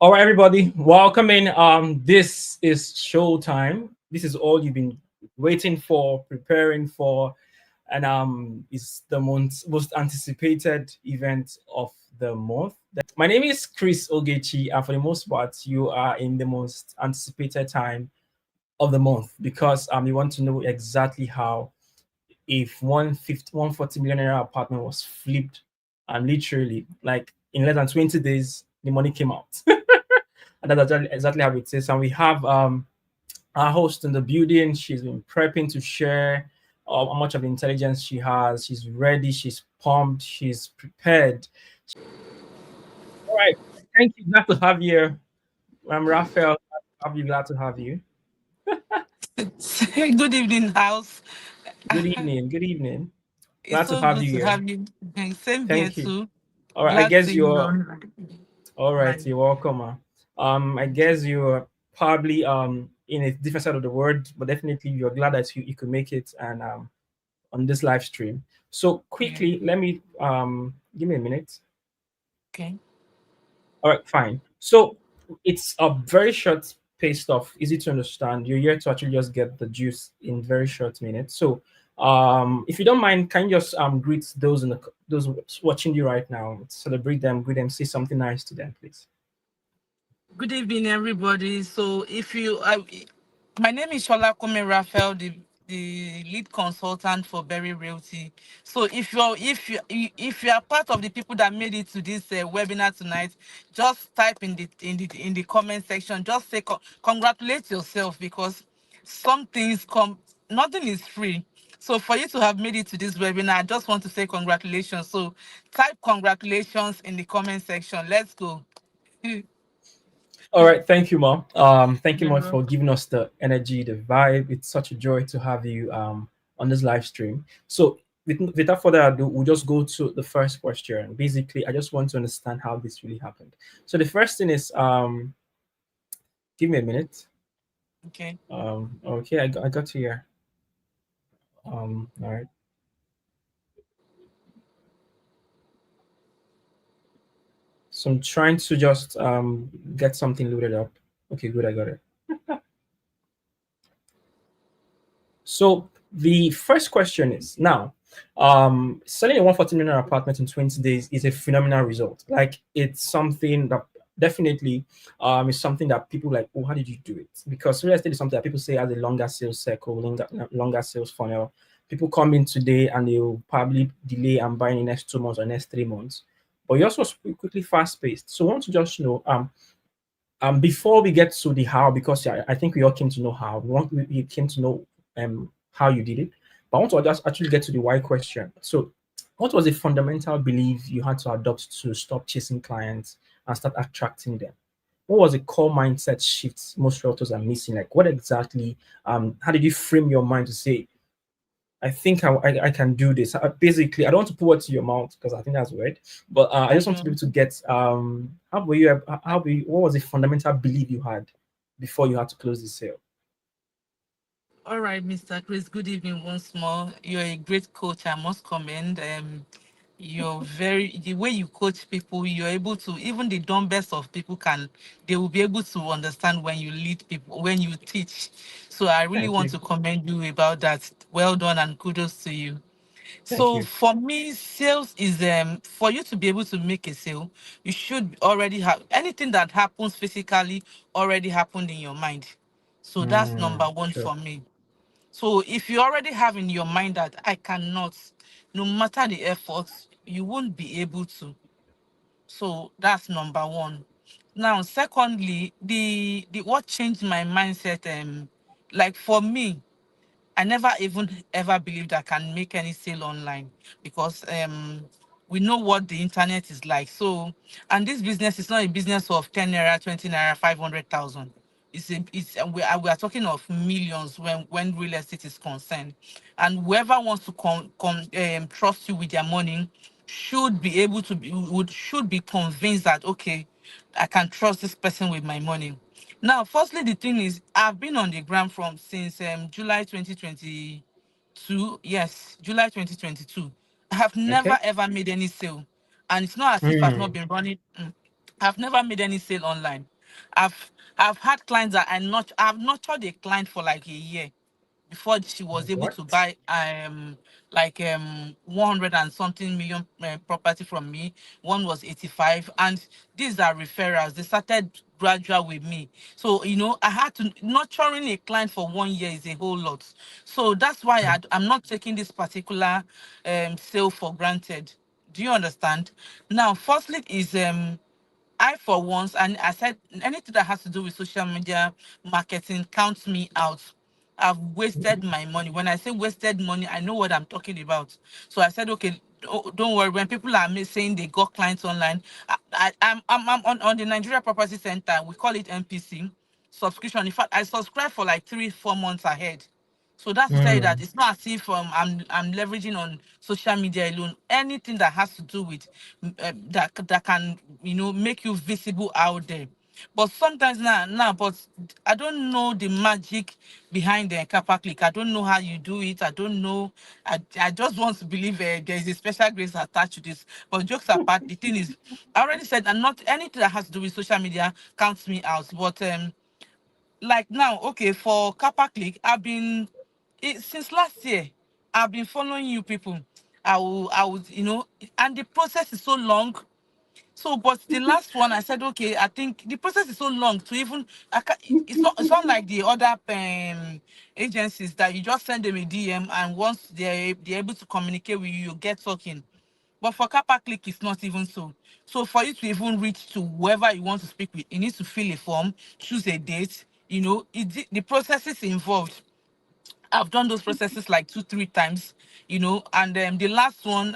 All right, everybody, welcome in. This is showtime. This is all you've been waiting for, preparing for, and it's the most anticipated event of the month. My name is Chris Ogechi, and for the most part, you are in the most anticipated time of the month because you want to know exactly how if 140 million naira apartment was flipped and literally like in less than 20 days the money came out. And that's exactly how it is. And we have our host in the building. She's been prepping to share how much of the intelligence she has. She's ready. She's pumped. She's prepared. All right. Thank you. Glad to have you. I'm Raphael. Glad to have you. Good evening, house. Good evening. Good evening. It's Glad to so have good you to here. have you. Same here Thank you. too. All right. I Glad guess seeing you you're all right. online. You're welcome. I guess you're probably in a different side of the world, but definitely you're glad that you could make it and on this live stream. So Yeah. quickly, let me give me a minute. Okay. All right, fine. So it's a very short paced stuff, easy to understand. You're here to actually just get the juice in very short minutes. So if you don't mind, can you just greet those those watching you right now, celebrate them, greet them, say something nice to them, please. Good evening, everybody. So, my name is Sholakunmi Raphael, the lead consultant for Berry Realty. So, if you are part of the people that made it to this webinar tonight, just type in the comment section. Just say congratulate yourself because some things come. Nothing is free. So, for you to have made it to this webinar, I just want to say congratulations. So, type congratulations in the comment section. Let's go. All right, thank you, Mom. Thank you, You're Mom, for welcome. giving us the energy, the vibe. It's such a joy to have you on this live stream. So, without further ado, we'll just go to the first question. Basically, I just want to understand how this really happened. So, the first thing is, give me a minute. Okay. Okay, I got to here. All right. So, I'm trying to just get something loaded up. Okay, good, I got it. So the first question is now, selling a 140 million apartment in 20 days is a phenomenal result. Like it's something that definitely is something that people like, oh, how did you do it? Because real estate is something that people say has a longer sales cycle, longer sales funnel. People come in today and they'll probably delay and buy in the next 2 months or next 3 months. But you also quickly fast paced. So I want to just know before we get to the how, because I think we all came to know how. We came to know how you did it. But I want to just actually get to the why question. So, what was the fundamental belief you had to adopt to stop chasing clients and start attracting them? What was the core mindset shifts most realtors are missing? Like, what exactly? How did you frame your mind to say, I think I can do this. Basically, I don't want to put words to your mouth because I think that's weird. But I I just want to be know. able to get what was the fundamental belief you had before you had to close the sale? All right, Mr. Chris. Good evening once more. You're a great coach. I must commend. You're very the way you coach people. You're able to even the dumbest of people can. They will be able to understand when you lead people when you teach. So I really Thank want you, to commend you about that. Well done and kudos to you. thank So you. for me, sales is for you to be able to make a sale, you should already have anything that happens physically already happened in your mind. So that's number one Sure. for me. So if you already have in your mind that I cannot, no matter the efforts, you won't be able to. So that's number one. Now, secondly, the what changed my mindset, like for me, I never even ever believed I can make any sale online because we know what the internet is like. So, and this business is not a business of 10 naira, 20 naira, 500,000. We are talking of millions when real estate is concerned, and whoever wants to trust you with their money should be able to be would should be convinced that okay, I can trust this person with my money. Now, firstly, the thing is, I've been on the ground from since July 2022. Yes, July 2022. I have never Okay. ever made any sale, and it's not as if I've not Hmm. been running. I've never made any sale online. I've had clients that I've nurtured a client for like a year before she was able to What? buy 100 and something million property from me. One was 85, and these are referrals. They started gradual with me. So I had to nurturing a client for 1 year is a whole lot. So that's why I'm not taking this particular sale for granted. Do you understand? Now, firstly is I for once, and I said anything that has to do with social media marketing counts me out. I've wasted my money. When I say wasted money, I know what I'm talking about. So I said, okay, don't worry. When people are saying they got clients online, I'm on the Nigeria Property Center. We call it NPC subscription. In fact, I subscribe for like 3 4 months ahead. So that's to tell you that Mm. it's not as if I'm leveraging on social media alone. Anything that has to do with that can make you visible out there. But sometimes but I don't know the magic behind the Kappa click. I don't know how you do it. I don't know. I just want to believe there is a special grace attached to this. But jokes apart, the thing is, I already said, and not anything that has to do with social media counts me out. But like now, okay, for Kappa Click, since last year, I've been following you people. I would, and the process is so long. So, but the last one, I said, okay, I think the process is so long to even, it's not like the other agencies that you just send them a DM and once they're able to communicate with you, you get talking. But for Kappa Click, it's not even so. So for you to even reach to whoever you want to speak with, you need to fill a form, choose a date. The processes involved. I've done those processes like 2 3 times, and the last one,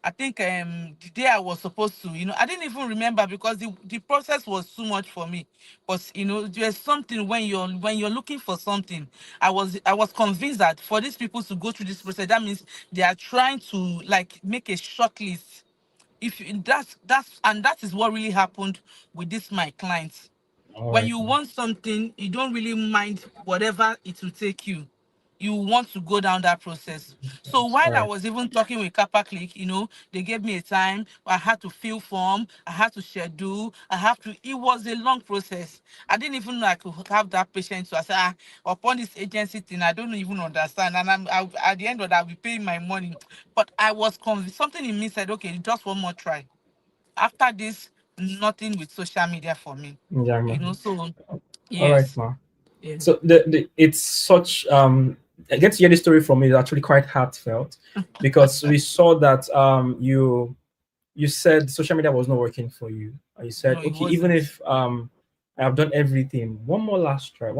I think the day I was supposed to, I didn't even remember because the process was too much for me. But there's something when you're looking for something. I was convinced that for these people to go through this process, that means they are trying to like make a short list. If that's and that is what really happened with this my client. All When right. you want something, you don't really mind whatever it will take you. You want to go down that process. So All while I right. was even talking with Kappa Click, they gave me a time. I had to fill form. I had to schedule. It was a long process. I didn't even know I could have that patience. So I said, upon this agency thing, I don't even understand. And at the end of that, I'll be paying my money. But I was convinced. Something in me said, okay, just one more try. After this, nothing with social media for me. Yeah, ma. So All right, yes. ma. Yeah. So the it's such I get to hear the story from you. It's actually quite heartfelt because we saw that you said social media was not working for you. And you said, No, it okay, even wasn't. if I have done everything, one more last try. And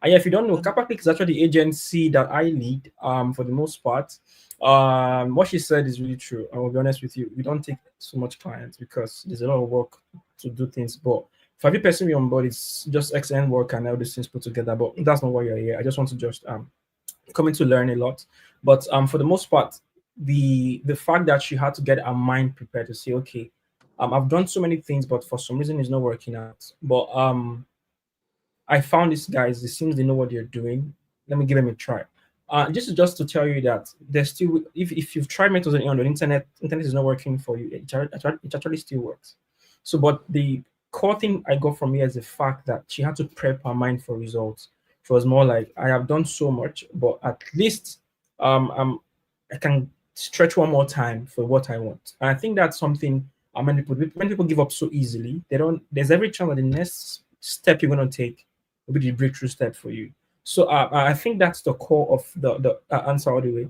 yeah, if you don't know, Kappa Click is actually the agency that I lead for the most part. What she said is really true. I will be honest with you. We don't take so much clients because there's a lot of work to do things. But for every person we on board, it's just excellent work and all these things put together. But that's not why you're here. I just want to just coming to learn a lot. But for the most part, the fact that she had to get her mind prepared to say, okay, I've done so many things, but for some reason it's not working out. But I found these guys. It seems they know what they're doing. Let me give them a try. Just to tell you that there's still if you've tried methods on the internet is not working for you. It actually still works. So, but the core thing I got from here is the fact that she had to prep her mind for results. She was more like, I have done so much, but at least I can stretch one more time for what I want. And I think that's something when people give up so easily, they don't. There's every chance that the next step you're going to take will be the breakthrough step for you. So I think that's the core of the answer all the way.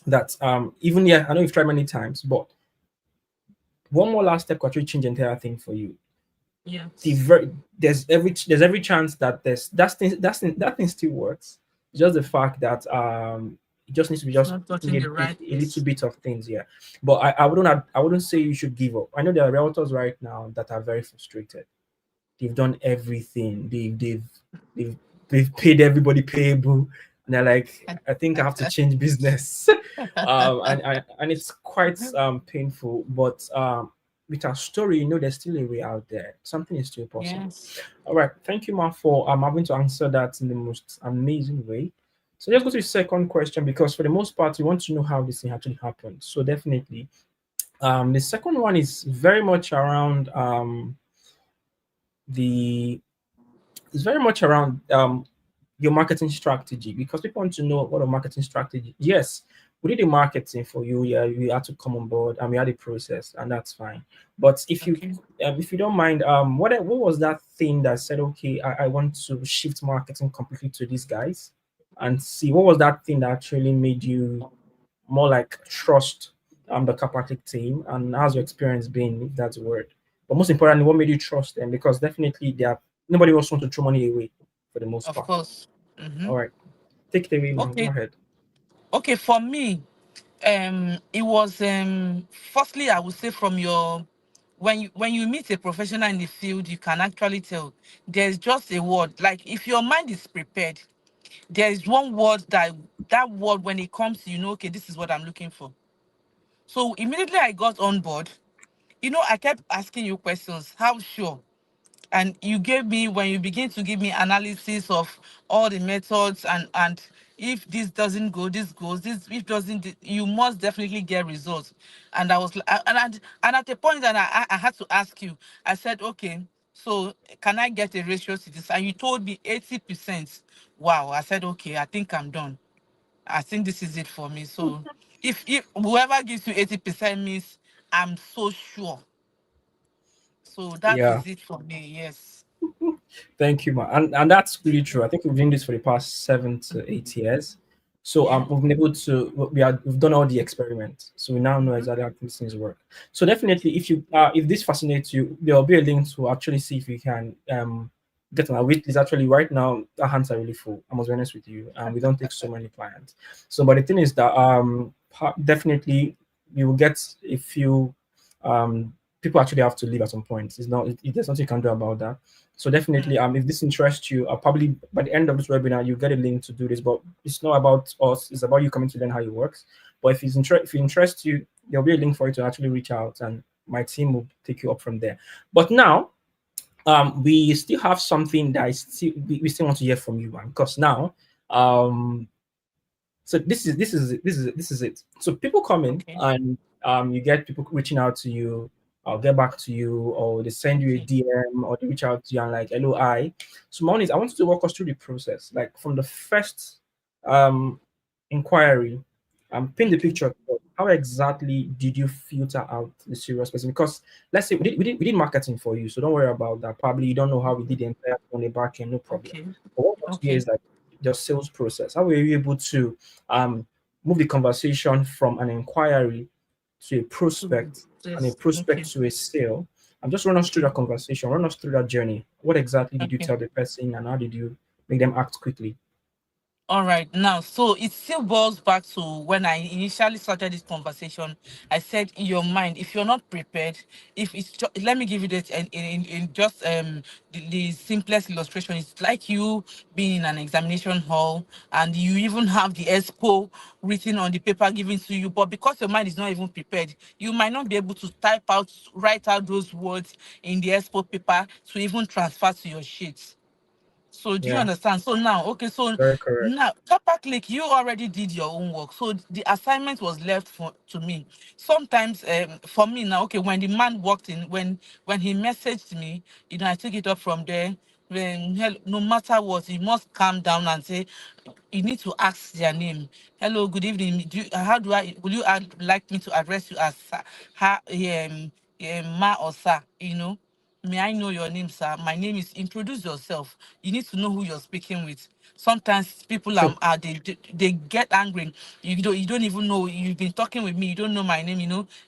That even yeah, I know you've tried many times, but one more last step could actually change the entire thing for you. Yes. There's every chance that that thing still works. It's just the fact that it just needs to be It's just not touching the tweaking right a little place. bit of things, yeah. But I wouldn't say you should give up. I know there are realtors right now that are very frustrated. They've done everything. They've they've paid everybody payable, and they're like, I think I have to change business. And it's quite painful, but with our story, there's still a way out there. Something is still possible. Yes. All right, thank you, Ma, for having to answer that in the most amazing way. So let's go to the second question because for the most part, we want to know how this thing actually happened. So definitely, The second one is very much around the it's very much around your marketing strategy, because people want to know what a marketing strategy. Yes, we did the marketing for you. Yeah, you had to come on board and we had a process, and that's fine. But Okay. if you don't mind, what was that thing that said, okay, I want to shift marketing completely to these guys, and see what was that thing that actually made you more like trust the Carpatic team, and how's your experience been, if that's a word. But most importantly, what made you trust them? Because definitely they are nobody else wants to throw money away for the most Of part. course. Mm-hmm. All right, take it away, man. Go Okay. ahead. Okay. For me, it was firstly I would say from your when you meet a professional in the field, you can actually tell there's just a word. Like if your mind is prepared, there is one word that word when it comes to, okay, this is what I'm looking for. So immediately I got on board, I kept asking you questions. How sure? And you gave me, when you begin to give me analysis of all the methods, and if this doesn't go, this goes, this if doesn't, you must definitely get results. And I was and at a point that I had to ask you, I said, okay, so can I get a ratio to this? And you told me 80%. Wow. I said, okay, I think I'm done. I think this is it for me. So if whoever gives you 80% means I'm so sure. So that Yeah, is it for me. Yes. thank you, man. And that's really true. I think we've been doing this for the past 7 to 8 years. So Yeah. we've been able to we've done all the experiments. So we now know exactly how these things work. So definitely, if this fascinates you, there will be a link to actually see if you can get on our wait list. Actually, right now our hands are really full. I must be honest with you, and we don't take so many clients. So, but the thing is that definitely we will get a few people actually have to leave at some point. It's not there's nothing you can do about that. So definitely, Mm. if this interests you, probably by the end of this webinar, you get a link to do this. But it's not about us; it's about you coming to learn how it works. But if it interests you, there'll be a link for you to actually reach out, and my team will take you up from there. But now, we still have something that we still want to hear from you, man. Because now, um, so this is it. So people come in, Okay. and you get people reaching out to you. I'll get back to you, or they send you a Okay. DM, or they reach out to you and like, hello, I. So my own is I want you to walk us through the process, like from the first um inquiry, paint the Okay. picture. How exactly did you filter out the serious person? Because let's say we did marketing for you, so don't worry about that. Probably you don't know how we did the entire thing on the back end, no problem. Okay. But what I want to hear Okay. is like your sales process. How were you able to um, move the conversation from an inquiry to a Mm. prospect, and a Yes. Okay. prospect to a sale? And just run us through Okay. that conversation, run us through that journey. What exactly did you Okay. tell the person, and how did you make them act quickly? All right, now, so it still boils back to when I initially started this conversation. I said, in your mind, if you're not prepared, if it's let me give you that in just the simplest illustration. It's like you being in an examination hall and you even have the expo written on the paper given to you, but because your mind is not even prepared, you might not be able to write out those words in the expo paper to even transfer to your sheets. So do you Yeah, understand? So now, okay, so very correct. now Papa Click, you already did your own work. So the assignment was left to me. Sometimes for me now, okay, when the man walked in, when he messaged me, I took it up from there. When no matter what, you must calm down and say, you need to ask their name. Hello, good evening. How do I will you like me to address you as ma or sir? May I know your name, sir? My name is. Introduce yourself. You need to know who you're speaking with. Sometimes people True. they get angry. You don't even know you've been talking with me. You don't know my name.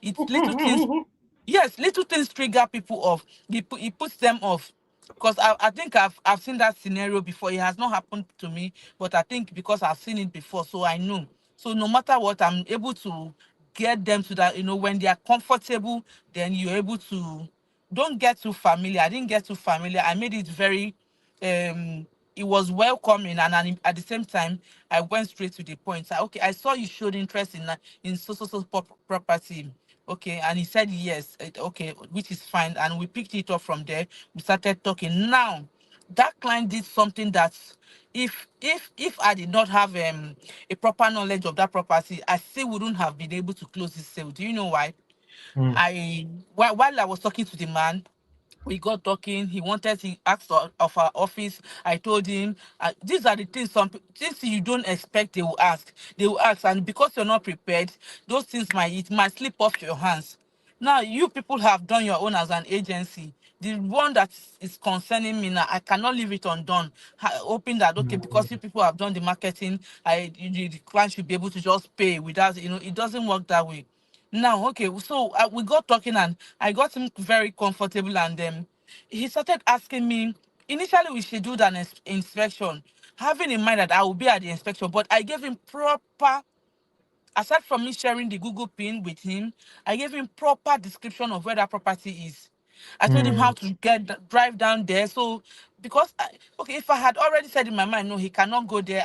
It's little things. Yes, little things trigger people off. It puts them off. Because I think I've seen that scenario before. It has not happened to me, but I think because I've seen it before, so I know. So no matter what, I'm able to get them to that. When they are comfortable, then you're able to. Don't get too familiar. I didn't get too familiar. I made it very um it was welcoming, and at the same time I went straight to the point. Okay, I saw you showed interest in so property. Okay, and he said yes. Okay, which is fine, and we picked it up from there. We started talking. Now that client did something that, if I did not have a proper knowledge of that property, I still wouldn't have been able to close this sale. Do you know why? Mm. While I was talking to the man, we got talking. He asked of our office. I told him, these are the things, things you don't expect they will ask. They will ask, and because you're not prepared, those things might slip off your hands. Now you people have done your own as an agency. The one that is concerning me now, I cannot leave it undone. Hoping that, okay, because you Mm. people have done the marketing, the client should be able to just pay without, it doesn't work that way. Now, okay, so we got talking and I got him very comfortable, and he started asking me. Initially, we scheduled an inspection, having in mind that I will be at the inspection, but I gave him proper, aside from me sharing the Google pin with him, I gave him proper description of where that property is. I told him how Mm. to drive down there. So, because okay, if I had already said in my mind, no, he cannot go there.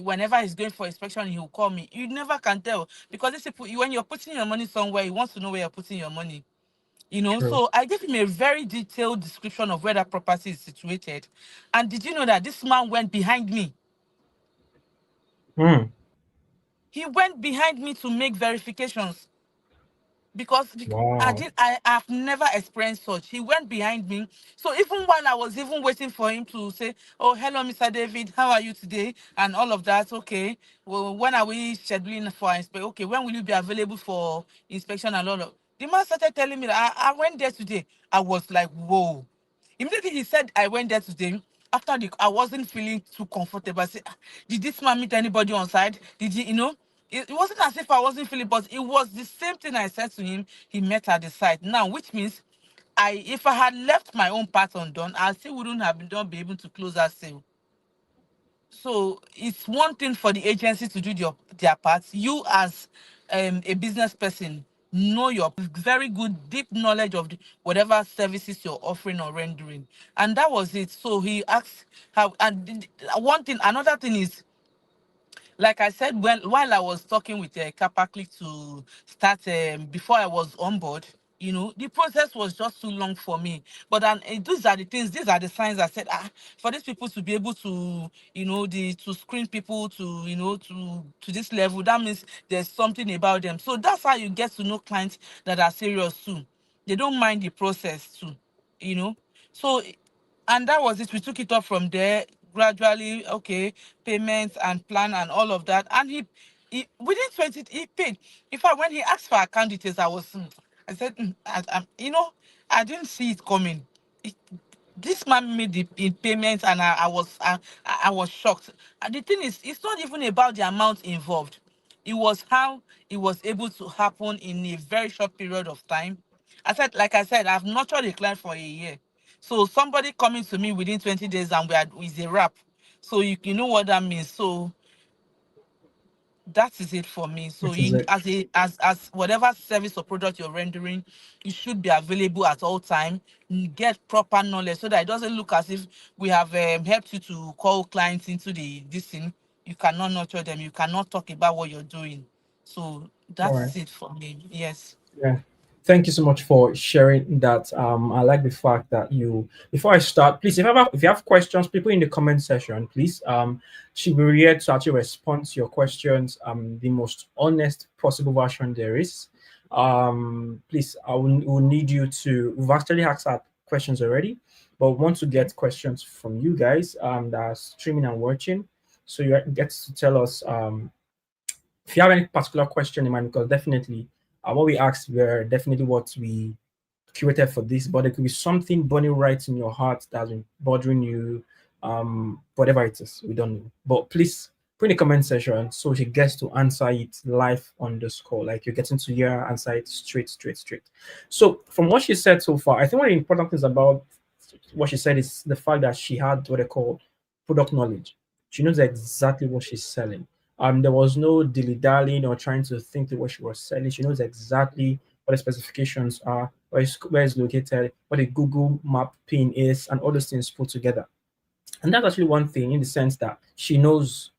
Whenever he's going for inspection, he will call me. You never can tell, because these people, when you're putting your money somewhere, he wants to know where you're putting your money. True. So I gave him a very detailed description of where that property is situated. And did you know that this man went behind me? Mm. He went behind me to make verifications, because Wow. I have never experienced such. He went behind me. So even while I was even waiting for him to say, "Oh, hello, Mr. David, how are you today?" and all of that, okay. Well, when are we scheduling for inspection? Okay, when will you be available for inspection and all of? The man started telling me that I went there today. I was like, whoa. Immediately he said I went there today. After I wasn't feeling too comfortable. I said, did this man meet anybody on site? Did he, it wasn't as if I wasn't feeling, but it was the same thing I said to him. He met at the site. Now, which means if I had left my own part undone, I still wouldn't have been be able to close that sale. So it's one thing for the agency to do their part. You as a business person, know your very good deep knowledge of whatever services you're offering or rendering. And that was it. So he asked how, and one thing, another thing is, like I said, while I was talking with Kapakli to start, before I was on board, the process was just too long for me. But these are the things, these are the signs I said, for these people to be able to, to screen people to, to this level, that means there's something about them. So that's how you get to know clients that are serious too. They don't mind the process too, you know. So, and that was it. We took it up from there gradually. Okay, payments and plan and all of that. And he within 20, he paid. In fact, when he asked for account details, I said, I didn't see it coming. It, this man made the payments, and I was shocked. And the thing is, it's not even about the amount involved. It was how it was able to happen in a very short period of time. Like I said, I've nurtured a client for a year. So somebody coming to me within 20 days and is a wrap. So you know what that means. So that is it for me. So That is it. as whatever service or product you're rendering, you should be available at all time. Get proper knowledge so that it doesn't look as if we have helped you to call clients into this thing. You cannot nurture them. You cannot talk about what you're doing. So All that right. is it for me. Yes. Yeah. Thank you so much for sharing that. I like the fact that before I start, please, if you have questions, people in the comment section, please, she'll be here to actually respond to your questions, the most honest possible version there is. Please, will need you to, we've actually asked our questions already, but we want to get questions from you guys, that are streaming and watching. So you get to tell us, if you have any particular question in mind, because definitely what we asked were definitely what we curated for this, but it could be something burning right in your heart that's been bothering you, whatever it is, we don't know. But please put in the comment section so she gets to answer it live on the score. Like you're getting to hear her answer it straight, straight, straight. So from what she said so far, I think one of the important things about what she said is the fact that she had what they call product knowledge. She knows exactly what she's selling. There was no dilly-dallying or trying to think through what she was selling. She knows exactly what the specifications are, where it's located, what the Google map pin is, and all those things put together. And that's actually one thing in the sense that she knows,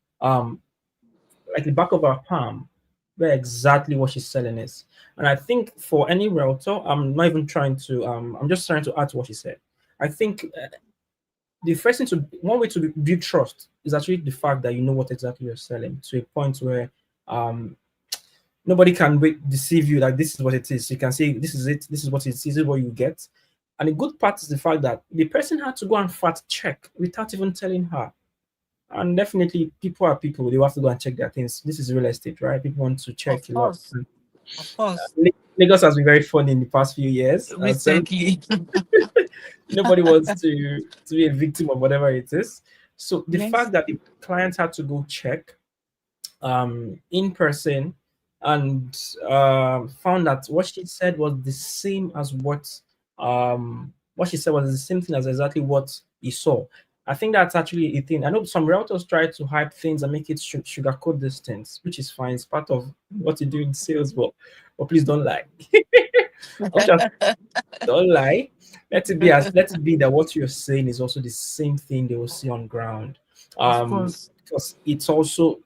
like the back of her palm, where exactly what she's selling is. And I think for any realtor, I'm not even trying to, I'm just trying to add to what she said. I think the first thing one way to build trust is actually the fact that you know what exactly you're selling to a point where, um, Nobody can deceive you like this is what it is. You can say this is it, this is what it is, this is what you get. And the good part is the fact that the person had to go and fact check without even telling her. And definitely, people are people. They have to go and check their things. This is real estate, right? People want to check Of a lot. course. Of course. Lagos has been very fun in the past few years. So Recently. nobody wants to be a victim of whatever it is. So the Yes. fact that the clients had to go check in person and found that what she said was the same as what she said was the same thing as exactly what he saw. I think that's actually a thing. I know some realtors try to hype things and make it sugarcoat these things, which is fine. It's part of what you do in sales, but please don't lie. I want you to don't lie. Let it be that what you're saying is also the same thing they will see on ground. Of course. Because it's also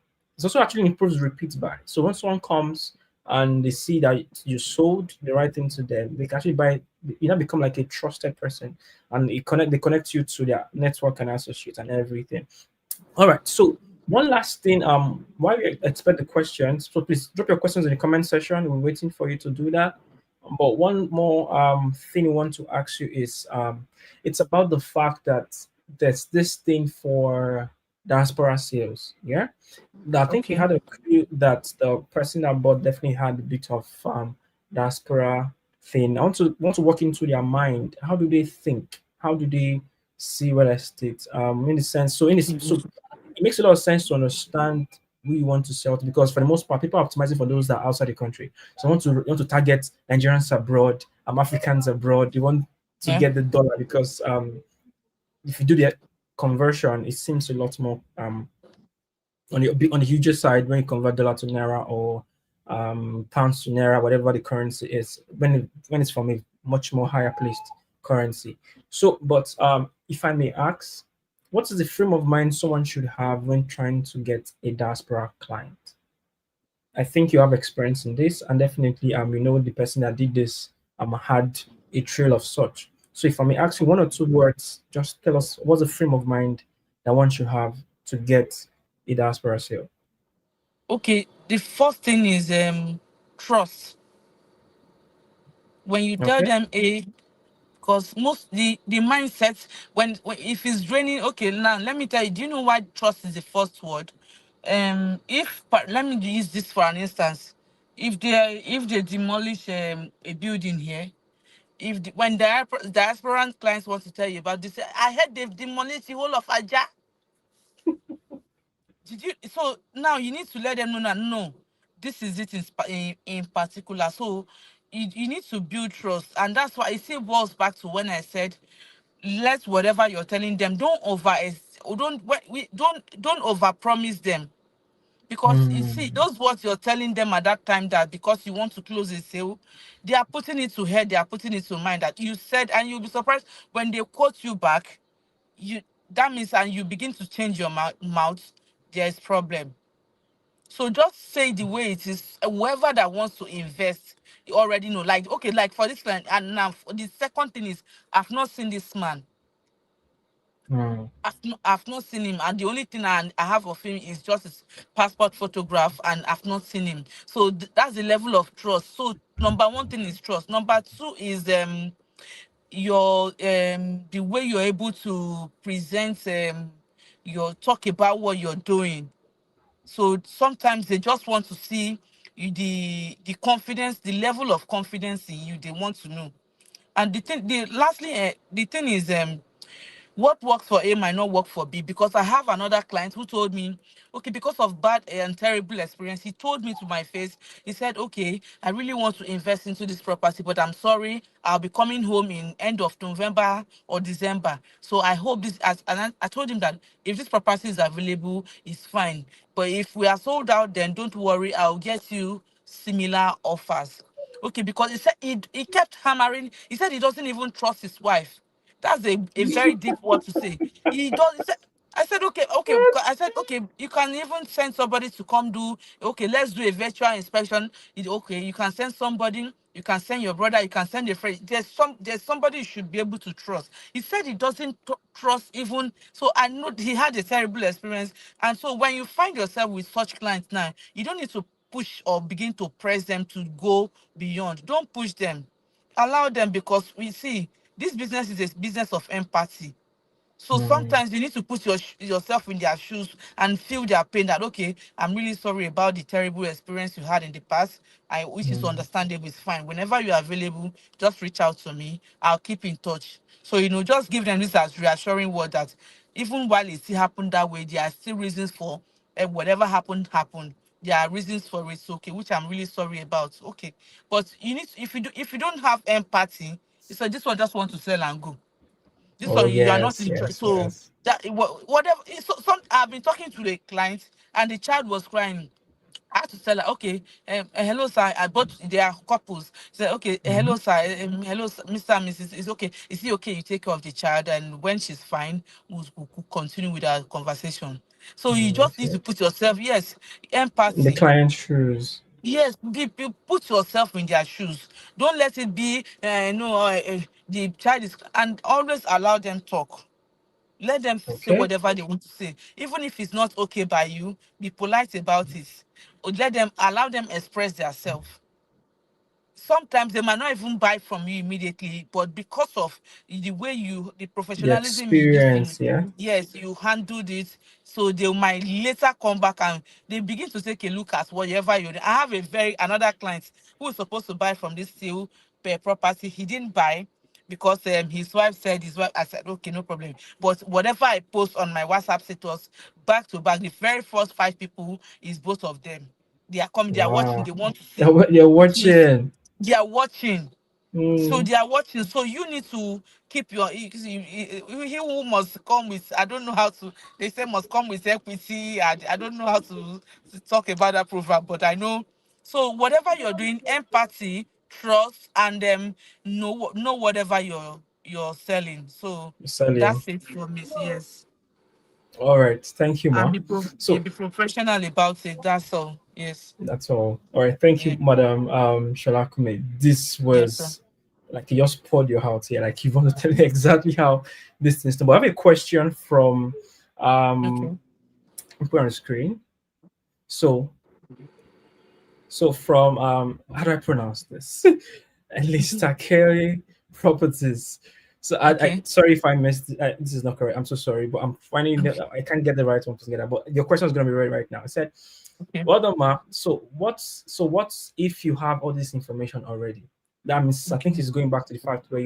actually improves repeat buy. So when someone comes and they see that you sold the right thing to them, they can actually buy. You now become like a trusted person, and they connect you to their network and associates and everything. All right. So one last thing. While we expect the questions, so please drop your questions in the comment section. We're waiting for you to do that. But one more thing we want to ask you is it's about the fact that there's this thing for diaspora sales. Yeah. I think you Okay. had a clue that the person that bought definitely had a bit of diaspora thing. I want to walk into their mind. How do they think? How do they see real estate? In the sense, so it makes a lot of sense to understand who you want to sell to because for the most part, people are optimizing for those that are outside the country. So you want to target Nigerians abroad, Africans abroad. You want to Yeah. get the dollar because if you do the conversion, it seems a lot more on the huger side when you convert dollar to naira or pounds to naira, whatever the currency is, when it's from a much more higher placed currency. So, but if I may ask, what is the frame of mind someone should have when trying to get a diaspora client? I think you have experience in this, and definitely you know the person that did this had a trail of such. So if I may ask you one or two words, just tell us what's the frame of mind that one should have to get a diaspora sale. Okay. The first thing is trust. When you tell Okay. them a, because most the mindset when if it's draining, okay, now let me tell you, do you know why trust is the first word? If let me use this for an instance. If they demolish a building here, if when diaspora clients want to tell you about this, I heard they've demolished the whole of Aja. Did you? So now you need to let them know that no, this is it in particular. So you need to build trust, and that's why it still boils back to when I said, let whatever you're telling them, don't don't over promise them, because you see Mm, those words you're telling them at that time, that because you want to close a sale, they are putting it to head, they are putting it to mind that you said, and you'll be surprised when they quote you back. You That means, and you begin to change your mouth, there is problem. So just say the way it is. Whoever that wants to invest, you already know. Like, okay, like for this line, and now for the second thing is, I've not seen this man. mm, I've not seen him, and the only thing I have of him is just his passport photograph, and I've not seen him. So that's the level of trust. So number one thing is trust. Number two is your the way you're able to present your talk about what you're doing. So sometimes they just want to see the confidence, the level of confidence in you. They want to know. And the thing is, what works for A might not work for B, because I have another client who told me, okay, because of bad and terrible experience, he told me to my face, he said, okay, I really want to invest into this property, but I'm sorry, I'll be coming home in end of November or December. So I hope this, and I told him that if this property is available, it's fine. But if we are sold out, then don't worry, I'll get you similar offers. Okay, because he said he kept hammering. He said he doesn't even trust his wife. That's a very deep word to say. He does. He said, I said, okay, okay. I said, okay, you can even send somebody to come do, okay, let's do a virtual inspection. Okay, you can send somebody, you can send your brother, you can send a friend. There's somebody you should be able to trust. He said he doesn't trust even, so I know he had a terrible experience. And so when you find yourself with such clients now, you don't need to push or begin to press them to go beyond. Don't push them. Allow them, because we see this business is a business of empathy. So Mm, sometimes you need to put yourself in their shoes and feel their pain, that okay, I'm really sorry about the terrible experience you had in the past. Which is mm, understandable, it's fine. Whenever you're available, just reach out to me. I'll keep in touch. So, just give them this as reassuring word that even while it still happened that way, there are still reasons for whatever happened. There are reasons for it. So, okay, which I'm really sorry about. Okay. But you need to, if you don't have empathy, it's like this one just want to sell and go. This oh one you are not yes, interested. yes, So yes. that whatever. So, some I've been talking to the client and the child was crying. I had to tell her, okay, hello, sir. I bought, they are couples. She said, okay, Mm-hmm. hello, sir. Hello, Mr. and Mrs. It's okay. Is it okay you take care of the child? And when she's fine, we'll continue with our conversation. So you Mm, just need okay. to put yourself, yes, In the empathy. client's shoes. Yes, put yourself in their shoes. Don't let it be, no, the child is, and always allow them talk. Let them say Okay. whatever they want to say. Even if it's not okay by you, be polite about it. Or let them, allow them express themselves. Sometimes they might not even buy from you immediately, but because of the way the The professionalism you this thing, experience, yeah. yes, you handled it, so they might later come back and they begin to take a look at whatever you. I have another client who is supposed to buy from this sale per property. He didn't buy because his wife said, I said, okay, no problem. But whatever I post on my WhatsApp status, back to back, the very first five people is both of them. They are coming, they are watching, Wow. they want to see. They're So watching. they are watching. So Mm, they are watching. So you need to keep your. He who must come with. I don't know how to. They say must come with equity. I don't know how to talk about that proverb, but I know. So whatever you're doing, empathy, trust, and know whatever you're selling. So selling. that's it for me. Yes, All right. Thank you, and ma. yeah, So be professional about it. That's all. Yes. that's all. All right. Thank Yeah. you, Madam Sholakunmi. This Yes, sir. was like you just poured your heart here. Like you want to tell me exactly how this is done. But I have a question from um Okay. put on the screen. So from how do I pronounce this? Lista Kelly Properties. So I Okay. sorry if I missed this is not correct. I'm so sorry, but I'm finding that I can't get the right one together. But your question is gonna be right now. I said, Okay. well done, Ma. So what's if you have all this information already? That means I think Okay. it's going back to the fact where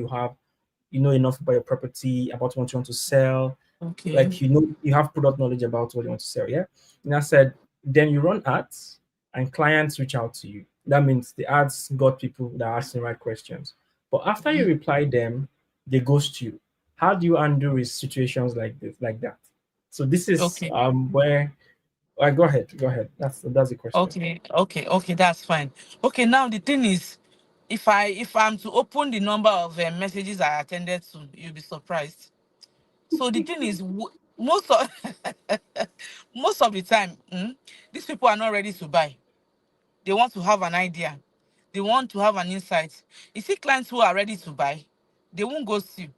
you know enough about your property, about what you want to sell, Okay. like you have product knowledge about what you want to sell, yeah. And I said, then you run ads and clients reach out to you. That means the ads got people that are asking the right questions, but after you reply them, they ghost you. How do you undo with situations like this, like that? So this is Okay. where go ahead, that's the question. Okay. Okay. Okay. That's fine. Okay. Now the thing is, if I'm to open the number of messages I attended to, you'll be surprised. So the thing is, most of most of the time, these people are not ready to buy. They want to have an idea. They want to have an insight. You see, clients who are ready to buy, they won't go see.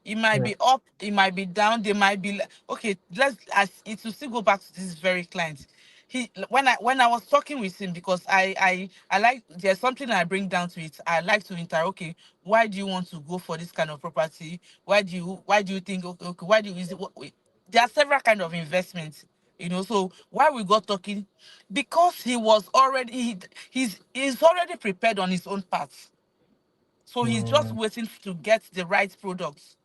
It might Yeah. be up, it might be down, they might be okay. Let's as it will still go back to this very client. He when I was talking with him, because I like, there's something I bring down to it. I like to interrogate, okay, why do you want to go for this kind of property? Why do you think, okay, why do you is it there are several kind of investments, so why we got talking, because he was already he's already prepared on his own part. So he's just Mm, waiting to get the right products,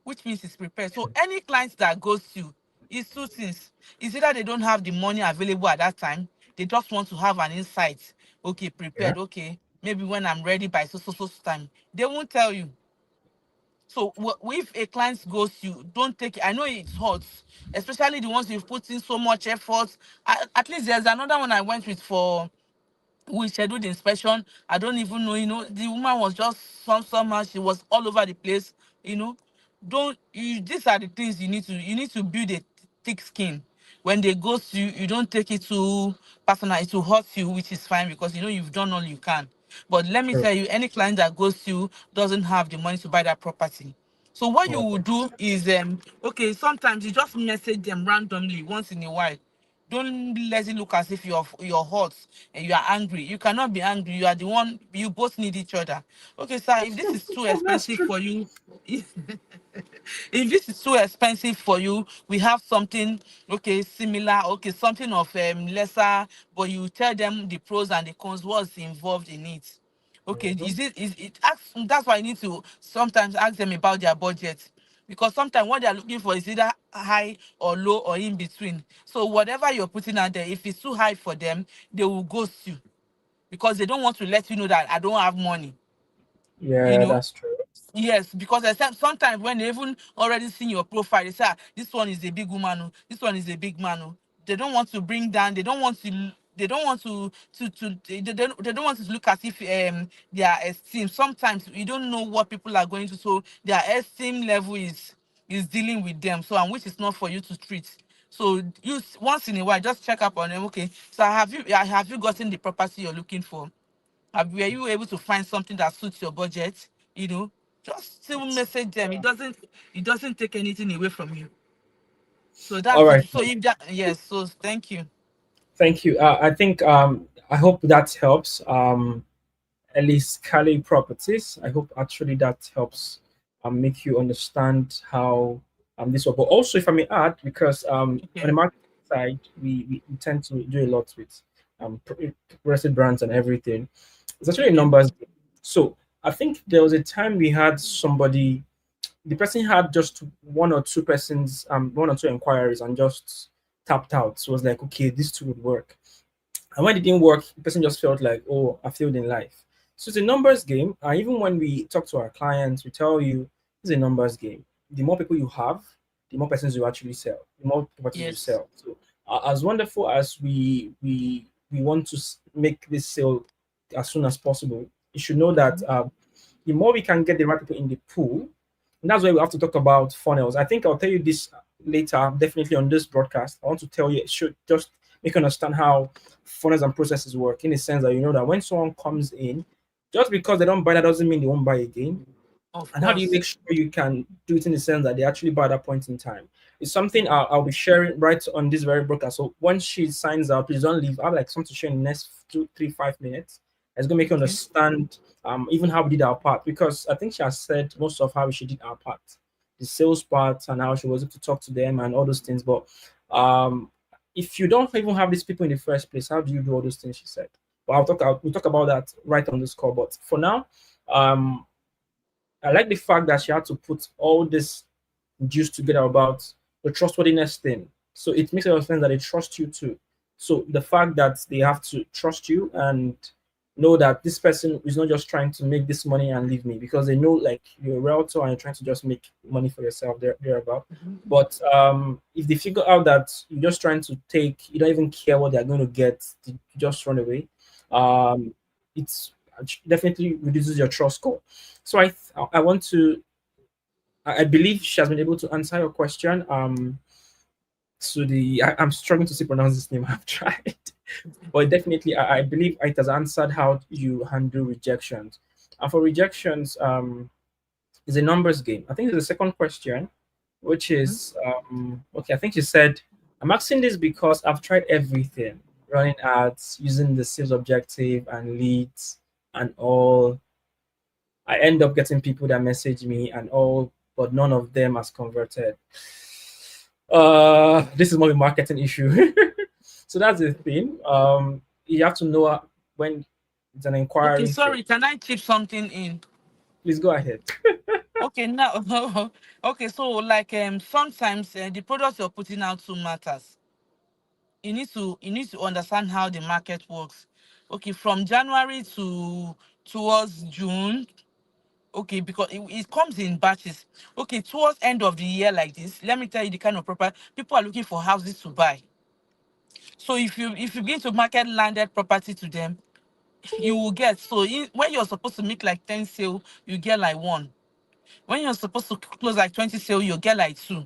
which means it's prepared. So any client that goes to, is two things. It's either they don't have the money available at that time, they just want to have an insight. Okay, yeah. prepared. Okay, maybe when I'm ready by so time, they won't tell you. So if a client goes to, don't take it. I know it's hot, especially the ones you've put in so much effort. At least there's another one I went with for, we scheduled the inspection. I don't even know, the woman was just somehow she was all over the place, you know. Don't you These are the things you need to build a thick skin. When they go to you, you don't take it too personal, it will hurt you, which is fine because you've done all you can. But let me True. tell you, any client that goes to you doesn't have the money to buy that property. So what you will Okay. do is okay, sometimes you just message them randomly once in a while. Don't let it look as if you're hot and you are angry. You cannot be angry. You are the one. You both need each other. Okay, sir. If this is too That's expensive true. for you, if this is too expensive for you, we have something, okay, similar, okay, something of lesser, but you tell them the pros and the cons, what's involved in it. Okay, Mhm. is it that's why I need to sometimes ask them about their budget, because sometimes what they're looking for is either high or low or in between. So whatever you're putting out there, if it's too high for them, they will ghost you, because they don't want to let you know that I don't have money, you Yeah, know. that's true. Yes, because I said sometimes when they even already seen your profile, they say, "Ah, this one is a big woman, oh, this one is a big man." Oh." They don't want to bring down. They don't want they don't want to look as if their esteem. Sometimes you don't know what people are going to, so their esteem level is dealing with them. So, and which is not for you to treat. So you once in a while just check up on them. Okay, so have you gotten the property you're looking for? Were you able to find something that suits your budget? You know, just still message them. It doesn't take anything away from you. So All that's it. right. So if that yes, so thank you. Thank you. I think I hope that helps. At least Cali properties. I hope actually that helps make you understand how this work. But also, if I may add, because on Okay. the market side, we tend to do a lot with progressive brands and everything. It's actually a Okay. numbers game. So I think there was a time we had somebody, the person had just one or two inquiries and just tapped out. So it was like, okay, these two would work. And when it didn't work, the person just felt like, oh, I failed in life. So it's a numbers game. Even when we talk to our clients, we tell you it's a numbers game. The more people you have, the more persons you actually sell, the more properties you Yes. sell. So as wonderful as we want to make this sale as soon as possible, you should know that Mhm. the more we can get the right people in the pool, and that's why we have to talk about funnels. I think I'll tell you this later, definitely on this broadcast. I want to tell you, it should just make you understand how funnels and processes work in the sense that you know that when someone comes in, just because they don't buy, that doesn't mean they won't buy again. Of And how do you course. make sure you can do it in the sense that they actually buy at that point in time? It's something I'll be sharing right on this very broadcast. So once she signs out, please don't leave. I have like something to share in the next 2, 3, 5 minutes. It's gonna make you Okay. understand even how we did our part, because I think she has said most of how she did our part, the sales part and how she was able to talk to them and all those things. But um if you don't even have these people in the first place, how do you do all those things she said? But we'll talk about that right on this call. But for now, um I like the fact that she had to put all this juice together about the trustworthiness thing. So it makes a lot of sense that they trust you too. So the fact that they have to trust you and know that this person is not just trying to make this money and leave me, because they know like you're a realtor and you're trying to just make money for yourself thereabout. But if they figure out that you're just trying to take, you don't even care what they're going to get, you just run away. Um, it's definitely reduces your trust score. So I want to I believe she has been able to answer your question. I'm struggling to see pronounce this name. I've tried, but definitely I believe it has answered how you handle rejections. And for rejections, it's a numbers game. I think there's a second question, which Mhm. is okay. I think she said, "I'm asking this because I've tried everything, running ads, using the sales objective and leads and all. I end up getting people that message me and all, but none of them has converted. This is more a marketing issue." So that's the thing. You have to know when it's an Okay, inquiring phase. sorry, can I chip something in? Please go ahead. Okay, now okay, so like sometimes the products you're putting out too matters. You need to understand how the market works. Okay, from January to towards June. Okay, because it comes in batches. Okay, towards end of the year like this, let me tell you the kind of proper people are looking for houses to buy. So if you begin to market landed property to them, you will get, so when you're supposed to make like 10 sale, you get like one. When you're supposed to close like 20 sale, you get like two.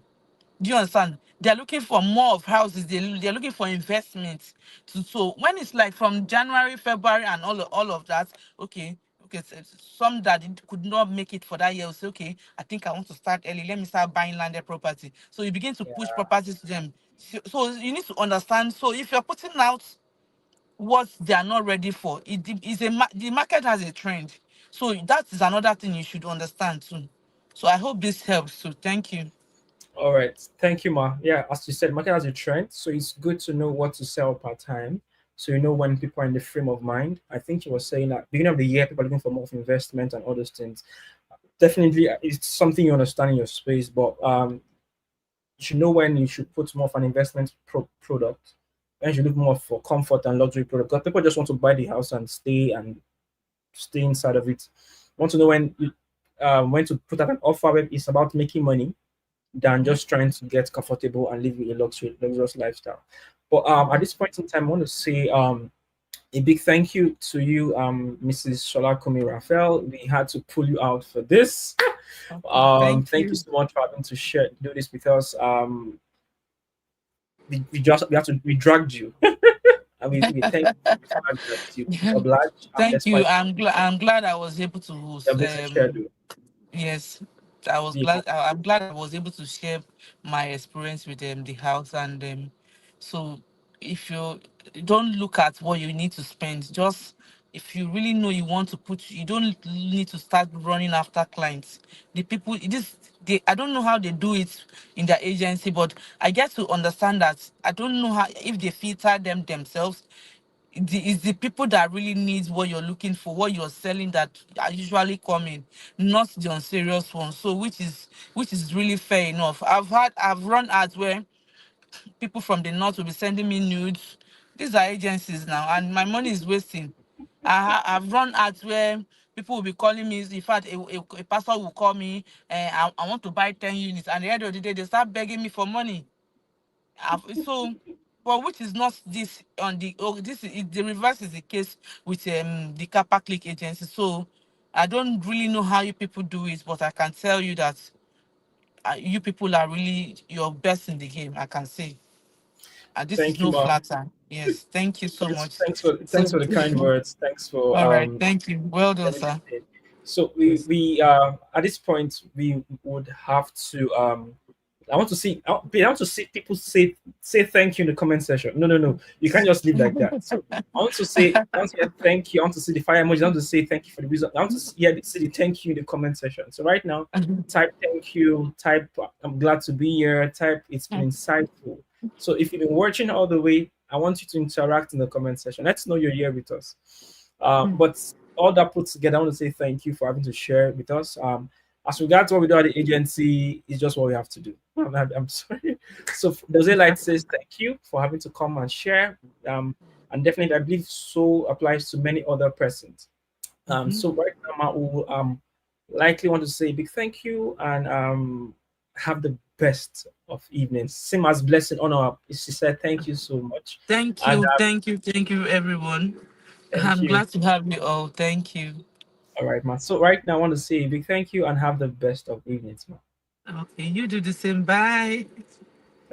Do you understand? They're looking for more of houses. They're looking for investments. So when it's like from January, February, and all of that, okay, okay, some that could not make it for that year will say, okay, I think I want to start early. Let me start buying landed property. So you begin to push Yeah. properties to them. So you need to understand. So if you're putting out what they are not ready for, the market has a trend. So that is another thing you should understand too. So I hope this helps. So thank you. All right. Thank you, Ma. Yeah, as you said, market has a trend, so it's good to know what to sell per time. So you know when people are in the frame of mind. I think you were saying that beginning of the year, people are looking for more of investment and all those things. Definitely, it's something you understand in your space, but you should know when you should put more of an investment product, and you should look more for comfort and luxury product. Because people just want to buy the house and stay inside of it. Want to know when to put out an offer where it's about making money than Mhm. just trying to get comfortable and live a luxurious lifestyle. But at Mhm. this point in time, I want to say a big thank you to you, Mrs. Sholakunmi Raphael. We had to pull you out for this. Okay, thank Thank you you. so much for having to do this with us. We dragged you, and we thank you for the fact that you obliged Thank you. despite I'm glad I was able to your host. busy schedule. Yes, I was The glad. I'm glad I was able to share my experience with the house, and so if you don't look at what you need to spend, just if you really know you want to put, you don't need to start running after clients. The people, I don't know how they do it in their agency, but I get to understand that I don't know how if they filter them themselves. It's the people that really needs what you're looking for, what you're selling, that are usually coming, not the unserious ones. So which is really fair enough. I've run ads where people from the north will be sending me nudes. These are agencies now, and my money is wasting. I've run ads where people will be calling me. In fact, a pastor will call me, and I want to buy 10 units. And at the end of the day, they start begging me for money. So, but which is not this on the this is the reverse is the case with the Kappa Click agency. So I don't really know how you people do it, but I can tell you that you people are really your best in the game. I can say, and this is Thank you, no Ma. flatter. Yes, thank you so much. So, Thanks for the kind words. Thanks for all right, thank you. Well done, sir. everything. So Yes. we at this point we would have to I want to see people say thank you in the comment section. No, no, no. You can't just leave like that. So I want to hear thank you. I want to see the fire emoji. I want to say thank you for the reason. I want to see the thank you in the comment section. So right now, type thank you, type I'm glad to be here, type it's been insightful. So if you've been watching all the way, I want you to interact in the comment section. Let's know you're here with us. But all that put together, I want to say thank you for having to share with us. As regards what we do at the agency, is just what we have to do. I'm sorry. So Jose Light says thank you for having to come and share. And definitely, I believe so applies to many other persons. Mhm. So right now, Ma will likely want to say a big thank you and have the best of evenings. Same as Blessing Honor. She said thank you so much. Thank And you, thank you, thank you, everyone. thank I'm you. glad to have you all. Thank you. All right, man. So right now, I want to say a big thank you and have the best of evenings, man. Okay, you do the same. Bye.